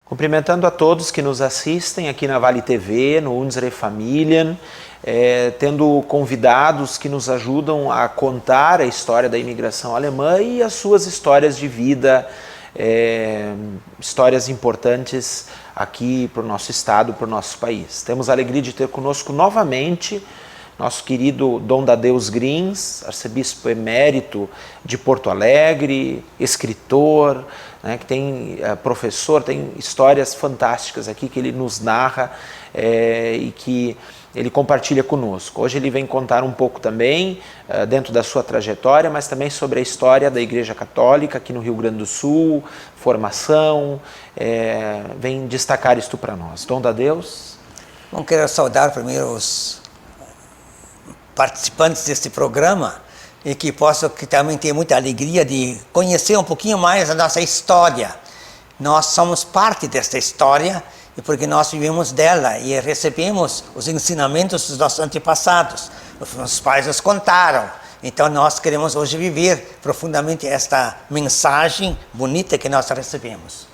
Cumprimentando a todos que nos assistem aqui na Vale TV, no Unsere Familien, tendo convidados que nos ajudam a contar a história da imigração alemã e as suas histórias de vida, histórias importantes aqui para o nosso estado, para o nosso país. Temos a alegria de ter conosco novamente nosso querido Dom Dadeus Grins, arcebispo emérito de Porto Alegre, escritor, né, que tem professor, tem histórias fantásticas aqui que ele nos narra e que ele compartilha conosco. Hoje ele vem contar um pouco também dentro da sua trajetória, mas também sobre a história da Igreja Católica aqui no Rio Grande do Sul, formação, vem destacar isto para nós. Dom Dadeus. Bom, quero saudar primeiro os participantes deste programa e que também ter muita alegria de conhecer um pouquinho mais a nossa história. Nós somos parte desta história e porque nós vivemos dela e recebemos os ensinamentos dos nossos antepassados. Os nossos pais nos contaram. Então nós queremos hoje viver profundamente esta mensagem bonita que nós recebemos.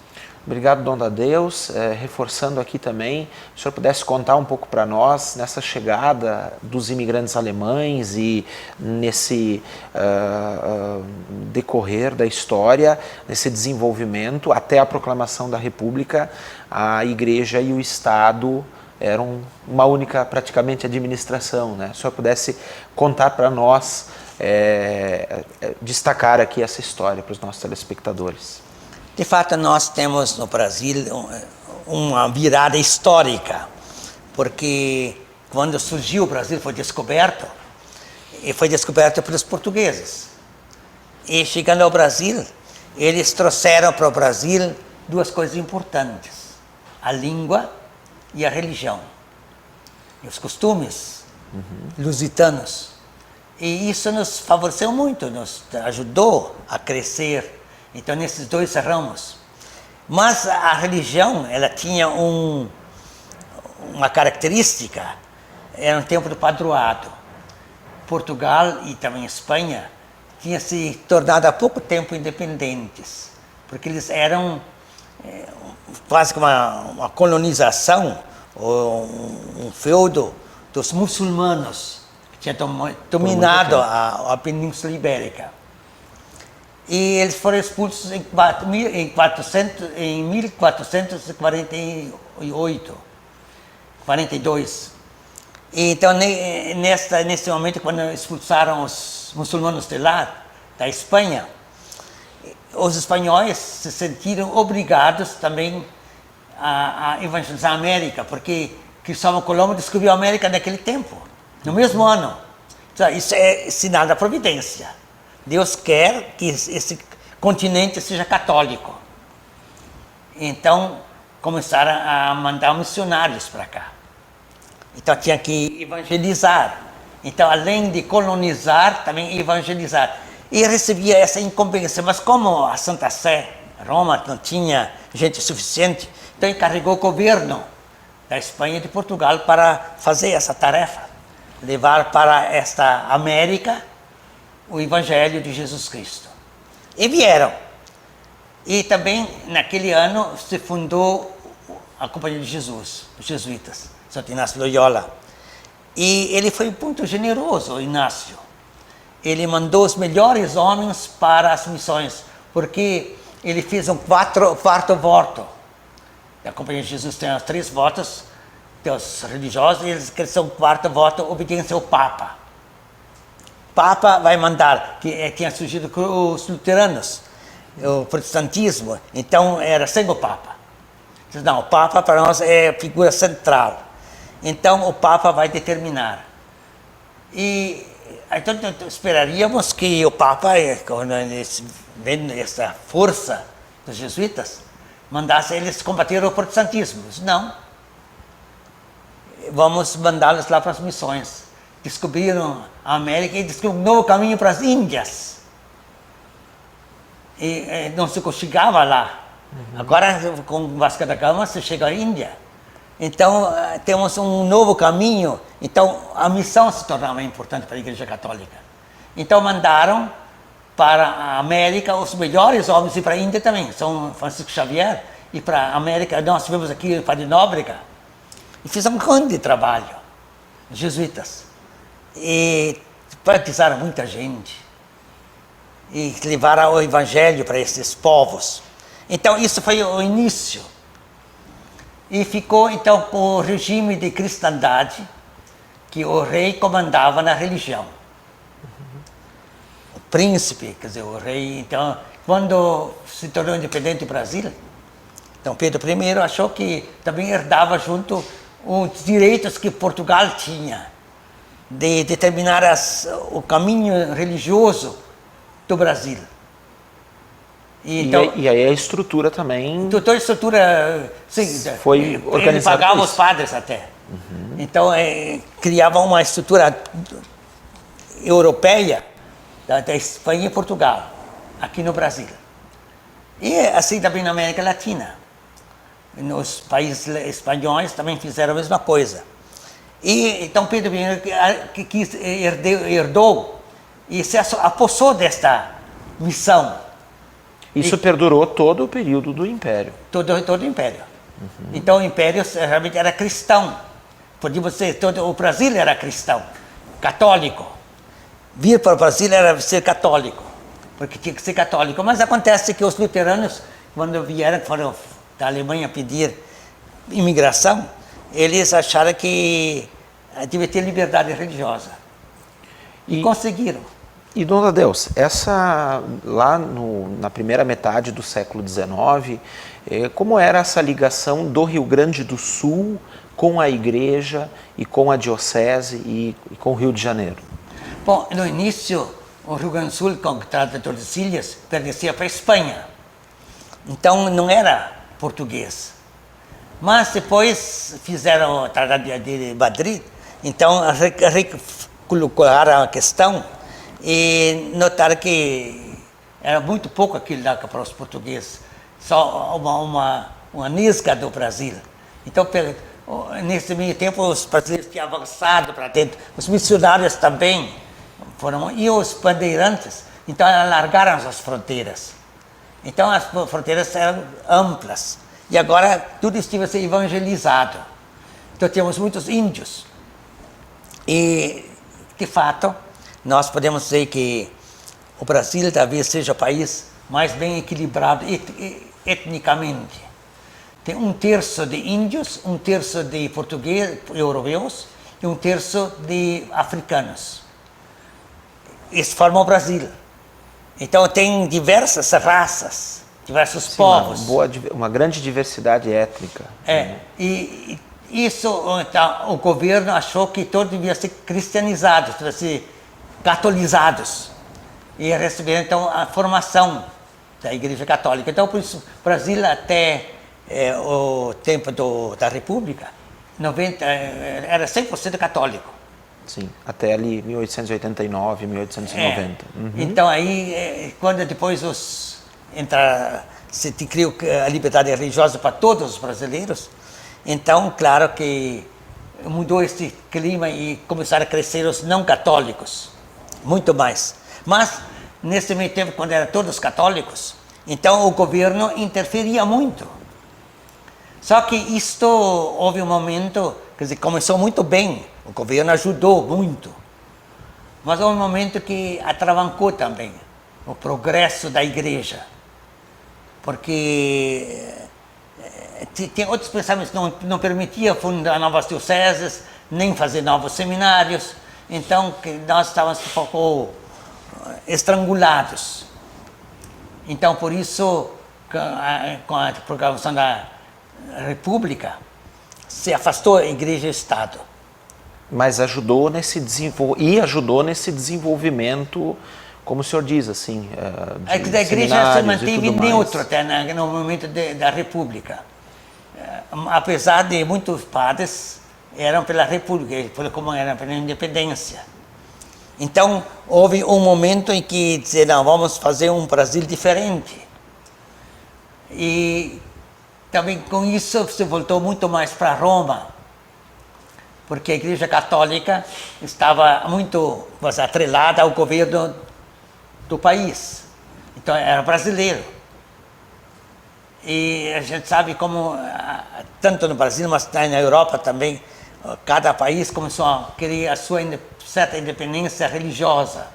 Obrigado, Dom Dadeus. Reforçando aqui também, se o senhor pudesse contar um pouco para nós nessa chegada dos imigrantes alemães e nesse decorrer da história, nesse desenvolvimento até a proclamação da República, a Igreja e o Estado eram uma única, praticamente, administração, né? Se o senhor pudesse contar para nós, destacar aqui essa história para os nossos telespectadores. De fato, nós temos no Brasil uma virada histórica, porque quando surgiu o Brasil, foi descoberto pelos portugueses. E chegando ao Brasil, eles trouxeram para o Brasil duas coisas importantes: a língua e a religião, e os costumes lusitanos. E isso nos favoreceu muito, nos ajudou a crescer. Então, nesses dois ramos. Mas a religião, ela tinha uma característica, era um tempo do padroado. Portugal e também Espanha tinham se tornado há pouco tempo independentes, porque eles eram quase que uma colonização, ou um feudo dos muçulmanos, que tinha dominado a Península Ibérica. E eles foram expulsos em 1442. E então, nesse momento, quando expulsaram os muçulmanos de lá, da Espanha, os espanhóis se sentiram obrigados também a evangelizar a América, porque Cristóvão Colombo descobriu a América naquele tempo, no mesmo ano. Então, isso é sinal da providência. Deus quer que esse continente seja católico. Então, começaram a mandar missionários para cá. Então, tinha que evangelizar. Então, além de colonizar, também evangelizar. E recebia essa incumbência. Mas como a Santa Sé, Roma, não tinha gente suficiente, então encarregou o governo da Espanha e de Portugal para fazer essa tarefa. Levar para esta América o Evangelho de Jesus Cristo. E vieram. E também, naquele ano, se fundou a Companhia de Jesus, os jesuítas, Santo Inácio Loyola. E ele foi muito generoso, o Inácio. Ele mandou os melhores homens para as missões, porque ele fez um quarto voto. A Companhia de Jesus tem os 3 votos, os religiosos, e eles querem um quarto voto, obediência ao Papa. Papa vai mandar, que tinha surgido com os luteranos, o protestantismo, então era sem o Papa. Não, o Papa para nós é figura central. Então o Papa vai determinar. E então esperaríamos que o Papa, quando eles vendo essa força dos jesuítas, mandasse eles combater o protestantismo. Eu disse, não. Vamos mandá-los lá para as missões. Descobriram a América e descobriram um novo caminho para as Índias. E não se chegava lá. Agora, com Vasco da Gama, se chega à Índia. Então, temos um novo caminho. Então, a missão se tornava importante para a Igreja Católica. Então, mandaram para a América os melhores homens e para a Índia também. São Francisco Xavier. E para a América, nós tivemos aqui o Padre Nóbrega. E fizeram um grande trabalho, os jesuítas. E batizaram muita gente. E levaram o Evangelho para esses povos. Então, isso foi o início. E ficou, então, com o regime de cristandade, que o rei comandava na religião. O príncipe, quer dizer, o rei. Então, quando se tornou independente o Brasil, então Pedro I achou que também herdava junto os direitos que Portugal tinha, de determinar o caminho religioso do Brasil. Então, e aí a estrutura também... Toda a estrutura, sim, foi organizada. Ele pagava os padres até. Então, criava uma estrutura europeia da Espanha e Portugal, aqui no Brasil. E assim também na América Latina. Nos países espanhóis também fizeram a mesma coisa. E então Pedro I herdou e se apossou desta missão. Isso perdurou todo o período do Império. Todo o Império. Então o Império realmente era cristão. Podíamos dizer, todo o Brasil era cristão, católico. Vir para o Brasil era ser católico, porque tinha que ser católico. Mas acontece que os luteranos, quando vieram, foram da Alemanha pedir imigração, eles acharam que devia ter liberdade religiosa. E conseguiram. E, Dom Tadeus, lá na primeira metade do século XIX, como era essa ligação do Rio Grande do Sul com a igreja e com a diocese e com o Rio de Janeiro? Bom, no início, o Rio Grande do Sul, com o Tratado de Tordesilhas, pertencia para a Espanha. Então, não era português. Mas depois fizeram o Tratado de Madrid, então recolocaram a questão e notaram que era muito pouco aquilo lá para os portugueses, só uma nisca do Brasil. Então, nesse meio tempo, os brasileiros tinham avançado para dentro, os missionários também foram, e os bandeirantes, então alargaram as fronteiras. Então, as fronteiras eram amplas. E agora tudo estava sendo evangelizado. Então, temos muitos índios. E, de fato, nós podemos dizer que o Brasil talvez seja o país mais bem equilibrado etnicamente. Tem 1/3 de índios, 1/3 de portugueses, europeus e 1/3 de africanos. Isso forma o Brasil. Então, tem diversas raças, diversos povos. Uma grande diversidade étnica. E isso, então, o governo achou que todos deviam ser cristianizados, deviam ser catolizados. E receberam, então, a formação da Igreja Católica. Então, por isso, o Brasil, até o tempo da República, era 100% católico. Sim, até ali 1889, 1890. Então aí, quando depois se criou a liberdade religiosa para todos os brasileiros, então, claro que mudou esse clima e começaram a crescer os não católicos, muito mais. Mas, nesse meio tempo, quando eram todos católicos, então o governo interferia muito. Só que isto, houve um momento, quer dizer, começou muito bem, o governo ajudou muito, mas houve um momento que atravancou também o progresso da igreja, porque tem outros pensamentos que não permitiam fundar novas dioceses, nem fazer novos seminários, então nós estávamos um pouco estrangulados. Então, por isso, com a proclamação da República, se afastou a Igreja e o Estado. Mas ajudou nesse desenvolvimento como o senhor diz, assim, A igreja se seminários e manteve tudo neutra mais. até no momento da República. Apesar de muitos padres eram pela República, como eram pela independência. Então, houve um momento em que disseram, vamos fazer um Brasil diferente. E também com isso se voltou muito mais para Roma, porque a Igreja Católica estava muito atrelada ao governo do país. Então, era brasileiro. E a gente sabe como, tanto no Brasil, mas na Europa também, cada país começou a querer a sua certa independência religiosa.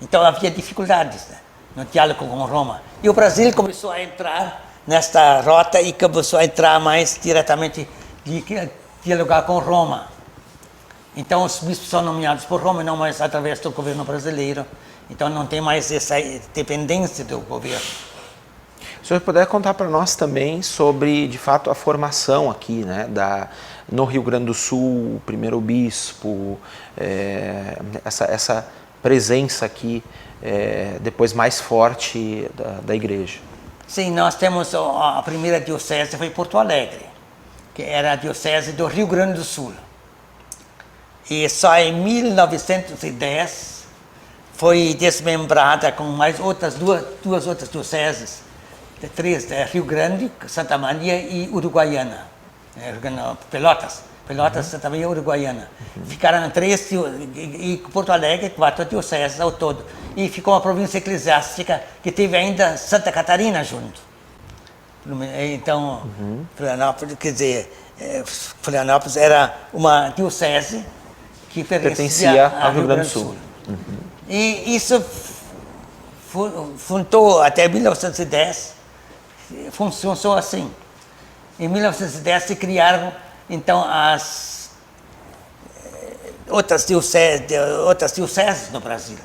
Então havia dificuldades, né, no diálogo com Roma. E o Brasil começou a entrar nesta rota e começou a entrar mais diretamente, dialogar com Roma. Então os bispos são nomeados por Roma, não mais através do governo brasileiro. Então não tem mais essa dependência do governo. Se o senhor puder contar para nós também sobre, de fato, a formação aqui, né, no Rio Grande do Sul, o primeiro bispo, essa presença aqui, depois mais forte da igreja. Sim, nós temos a primeira diocese foi Porto Alegre, que era a diocese do Rio Grande do Sul. E só em 1910 foi desmembrada com mais duas outras dioceses, três, Rio Grande, Santa Maria e Uruguaiana, Pelotas, Santa Maria e Uruguaiana. Ficaram três, e Porto Alegre, 4 dioceses ao todo. E ficou uma província eclesiástica que teve ainda Santa Catarina junto. Então, Florianópolis, quer dizer, Florianópolis era uma diocese que pertencia ao Rio Grande do Sul. E isso fundou até 1910, funcionou assim. Em 1910 se criaram então as outras dioceses no Brasil.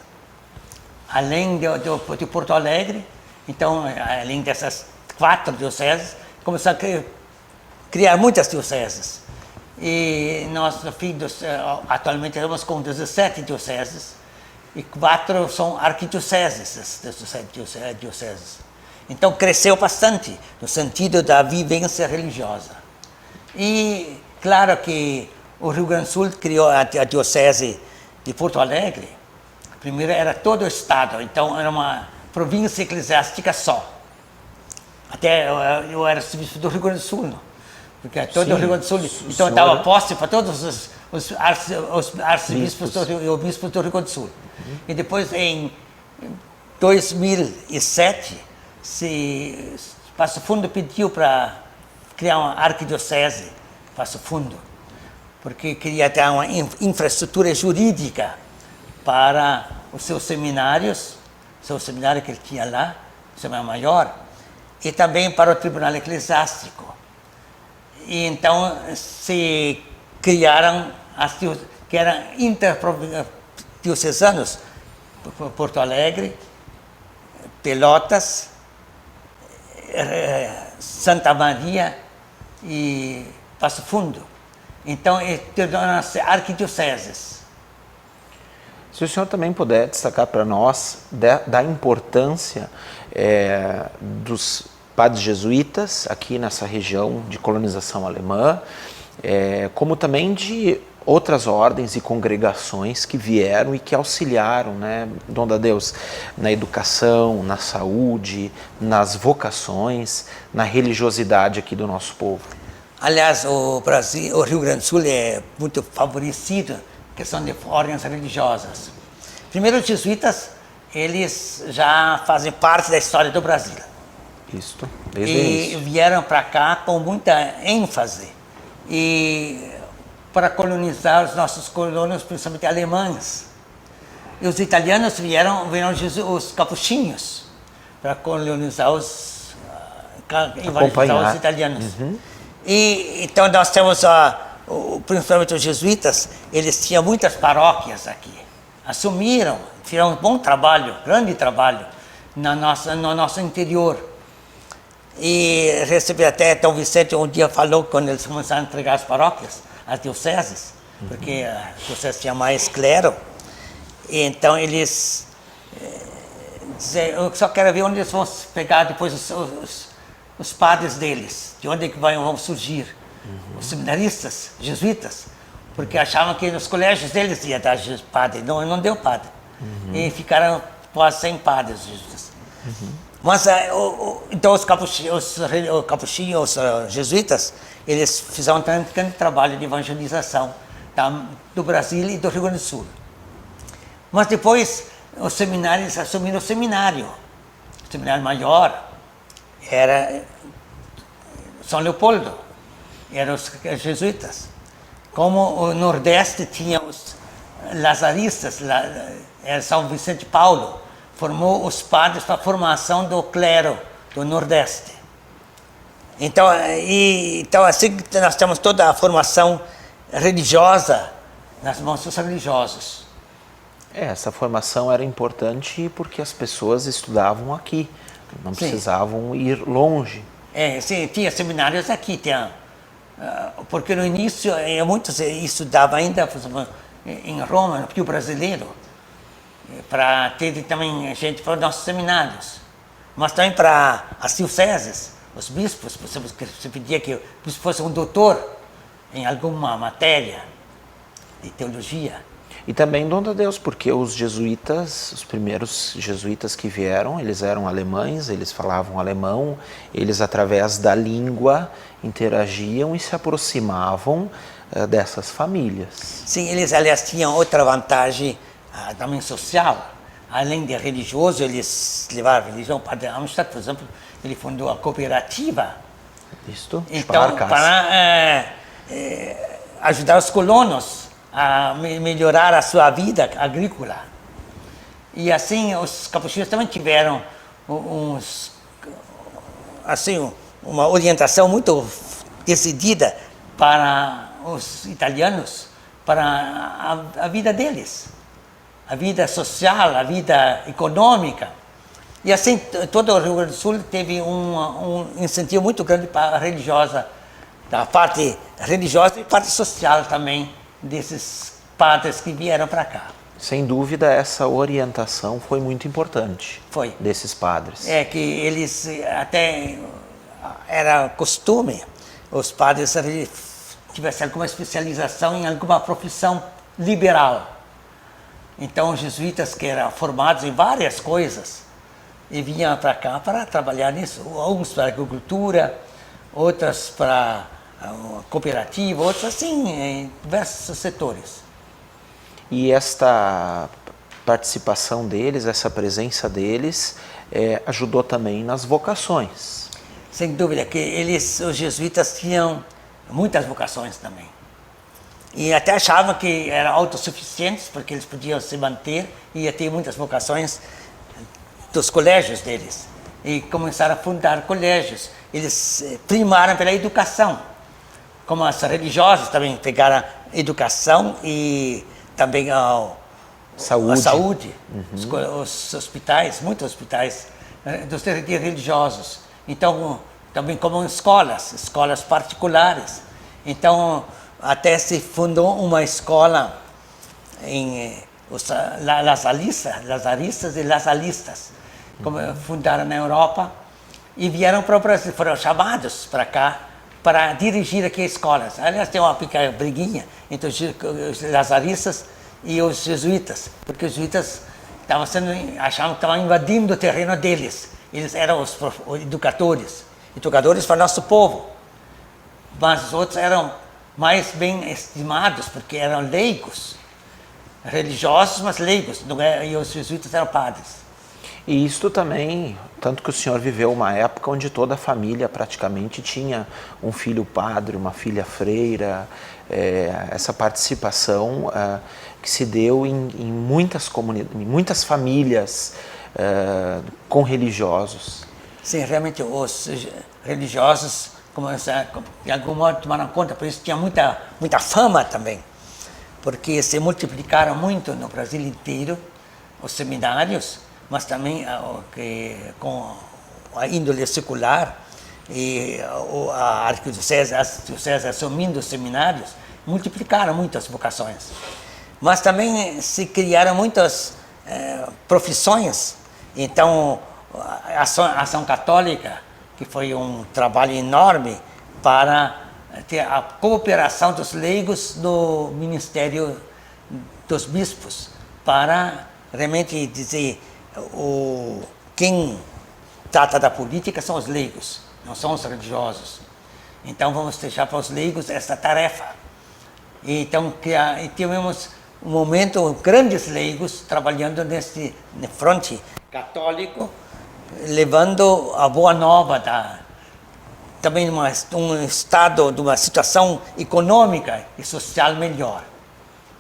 Além de Porto Alegre, então, além dessas 4 dioceses, começaram a criar muitas dioceses. E nós, atualmente, estamos com 17 dioceses, e 4 são arquidioceses, essas 17 dioceses. Então, cresceu bastante no sentido da vivência religiosa. E, claro que o Rio Grande do Sul criou a diocese de Porto Alegre. Primeiro era todo o estado, então era uma província eclesiástica só. Até eu era arcebispo do Rio Grande do Sul, porque todo o Rio Grande do Sul, então eu dava posse para todos os arcebispos e os bispos do Rio Grande do Sul. E depois, em 2007, Passo Fundo pediu para criar uma arquidiocese, Passo Fundo, porque queria ter uma infraestrutura jurídica para os seus seminários, seu seminário que ele tinha lá, o seminário maior, e também para o Tribunal Eclesiástico. E então se criaram que eram interdiocesanos, Porto Alegre, Pelotas, Santa Maria e Passo Fundo. Então, tornaram-se arquidioceses. Se o senhor também puder destacar para nós da importância dos padres jesuítas aqui nessa região de colonização alemã, como também de outras ordens e congregações que vieram e que auxiliaram, né, Dom da Deus, na educação, na saúde, nas vocações, na religiosidade aqui do nosso povo. Aliás, o Rio Grande do Sul é muito favorecido em questão de ordens religiosas. Primeiro, os jesuítas, eles já fazem parte da história do Brasil. Isso, desde o início. E vieram para cá com muita ênfase e para colonizar os nossos colônios, principalmente alemães. E os italianos vieram os capuchinhos para colonizar evangelizar os italianos. E então nós temos, principalmente os jesuítas, eles tinham muitas paróquias aqui. Assumiram, fizeram um bom trabalho, grande trabalho no nosso interior. E recebi até Dom Vicente um dia falou, quando eles começaram a entregar as paróquias, as dioceses, porque a diocese tinha mais clero, e então eles dizer, eu só quero ver onde eles vão pegar depois os padres deles, de onde é que vão surgir os seminaristas, jesuítas, porque achavam que nos colégios deles ia dar padre, não deu padre. E ficaram quase sem padres jesuítas. Mas então os capuchinhos, os jesuítas, eles fizeram um grande trabalho de evangelização do Brasil e do Rio Grande do Sul. Mas depois os seminários assumiram o seminário maior era São Leopoldo, eram os jesuítas. Como o Nordeste tinha os lazaristas, era São Vicente Paulo, formou os padres para a formação do clero do Nordeste. Então assim nós temos toda a formação religiosa nas mãos dos religiosos. Essa formação era importante porque as pessoas estudavam aqui, não precisavam ir longe. Sim, tinha seminários aqui, porque no início muitos estudavam ainda, por exemplo, em Roma, no Pio Brasileiro, para ter também gente para os nossos seminários, mas também para as dioceses, os bispos, por exemplo, que se pedia que o bispo fosse um doutor em alguma matéria de teologia. E também dom de Deus, porque os jesuítas, os primeiros jesuítas que vieram, eles eram alemães, eles falavam alemão, eles através da língua interagiam e se aproximavam dessas famílias. Sim, eles aliás tinham outra vantagem também social. Além de religioso, eles levaram a religião. O padre Amstadt, por exemplo, ele fundou a cooperativa. Isto, então, para ajudar os colonos a melhorar a sua vida agrícola. E assim os capuchinhos também tiveram uma orientação muito decidida para os italianos, para a vida deles, a vida social, a vida econômica. E assim todo o Rio Grande do Sul teve um incentivo muito grande para a religiosa, da parte religiosa e parte social também, desses padres que vieram para cá. Sem dúvida, essa orientação foi muito importante. Foi. Desses padres. É que eles até era costume os padres tivessem alguma especialização em alguma profissão liberal. Então os jesuítas que eram formados em várias coisas e vinham para cá para trabalhar nisso, alguns para agricultura, outras para cooperativa, outros assim, em diversos setores. E esta participação deles, essa presença deles, ajudou também nas vocações. Sem dúvida, que os jesuítas tinham muitas vocações também. E até achavam que eram autossuficientes, porque eles podiam se manter e ia ter muitas vocações dos colégios deles. E começaram a fundar colégios. Eles primaram pela educação. Como as religiosas também pegaram educação e também a saúde. Os hospitais, muitos hospitais dos religiosos. Então, também como escolas particulares. Então, até se fundou uma escola em lazaristas e lazalistas, como fundaram na Europa, e vieram para o Brasil, foram chamados para cá, para dirigir aqui escolas. Aliás, tem uma pequena briguinha entre os lazaristas e os jesuítas, porque os jesuítas achavam que estavam invadindo o terreno deles. Eles eram os educadores para o nosso povo. Mas os outros eram mais bem estimados, porque eram leigos, religiosos, mas leigos, e os jesuítas eram padres. E isto também, tanto que o senhor viveu uma época onde toda a família praticamente tinha um filho padre, uma filha freira, essa participação que se deu em muitas comunidades, em muitas famílias com religiosos. Sim, realmente os religiosos, de algum modo, tomaram conta, por isso tinha muita fama também, porque se multiplicaram muito no Brasil inteiro os seminários, mas também com a índole secular e a arquidiocese, as dioceses assumindo os seminários, multiplicaram muitas vocações. Mas também se criaram muitas profissões. Então, a ação católica, que foi um trabalho enorme para ter a cooperação dos leigos no ministério dos bispos, para realmente dizer quem trata da política são os leigos, não são os religiosos. Então vamos deixar para os leigos essa tarefa. E então tivemos um momento, grandes leigos trabalhando nesse fronte católico, levando a boa nova também um estado, de uma situação econômica e social melhor.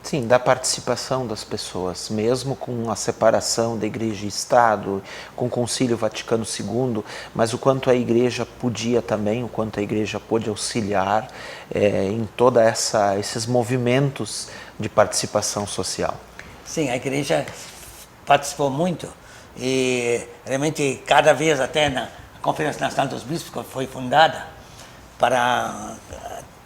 Sim, da participação das pessoas, mesmo com a separação da Igreja e Estado, com o Concílio Vaticano II, mas o quanto a Igreja podia também, o quanto a Igreja pôde auxiliar em toda esses movimentos de participação social. Sim, a Igreja participou muito e realmente cada vez até na Conferência Nacional dos Bispos que foi fundada para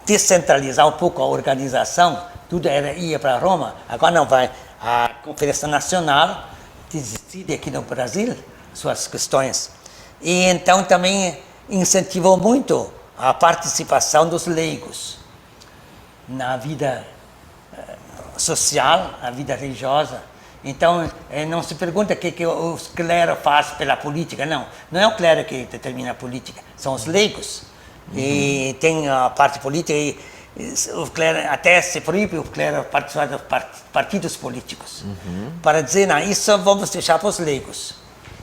descentralizar um pouco a organização. Tudo ia para Roma, agora não vai. A Conferência Nacional decide aqui no Brasil suas questões. E então também incentivou muito a participação dos leigos na vida social, na vida religiosa. Então, não se pergunta o que o clero faz pela política, não. Não é o clero que determina a política, são os leigos. E tem a parte política e o clero, até se proíbe o clero participar dos partidos políticos. Para dizer, não, isso vamos deixar para os leigos.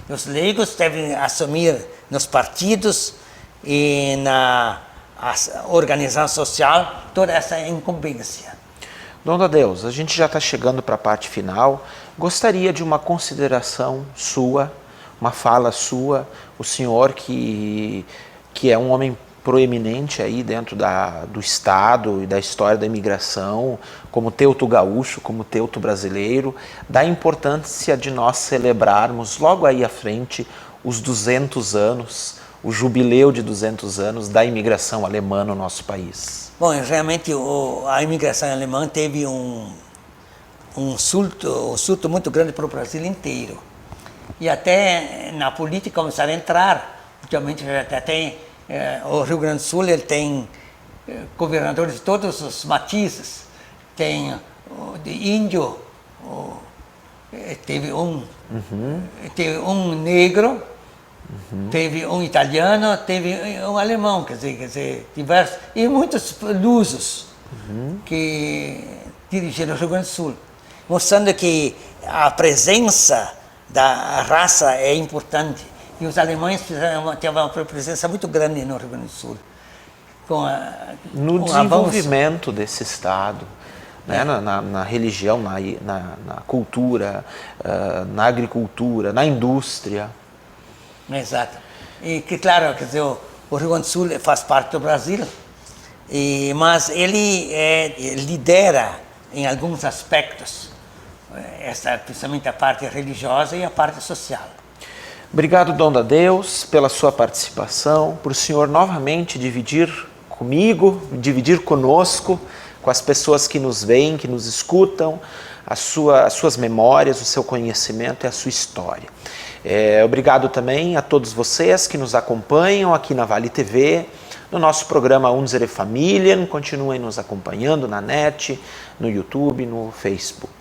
Os leigos devem assumir nos partidos e na organização social toda essa incumbência. Dom Tadeu, a gente já está chegando para a parte final. Gostaria de uma consideração sua, uma fala sua. O senhor que é um homem proeminente aí dentro do Estado e da história da imigração, como teuto gaúcho, como teuto brasileiro, da importância de nós celebrarmos logo aí à frente os 200 anos, o jubileu de 200 anos da imigração alemã no nosso país. Bom, realmente a imigração alemã teve um surto muito grande para o Brasil inteiro. E até na política começaram a entrar, ultimamente já tem o Rio Grande do Sul, ele tem governadores de todos os matizes. Tem de índio, teve um negro, teve um italiano, teve um alemão, quer dizer, diversos, e muitos lusos que dirigiram o Rio Grande do Sul, mostrando que a presença da raça é importante. E os alemães tiveram uma presença muito grande no Rio Grande do Sul. No desenvolvimento desse Estado, né? Na religião, na cultura, na agricultura, na indústria. Exato. E que, claro, quer dizer, o Rio Grande do Sul faz parte do Brasil, mas ele lidera em alguns aspectos, principalmente a parte religiosa e a parte social. Obrigado, Dom Tadeu, pela sua participação, por o senhor novamente dividir comigo, dividir conosco, com as pessoas que nos veem, que nos escutam, as suas memórias, o seu conhecimento e a sua história. Obrigado também a todos vocês que nos acompanham aqui na Vale TV, no nosso programa Unsere Familien. Continuem nos acompanhando na net, no YouTube, no Facebook.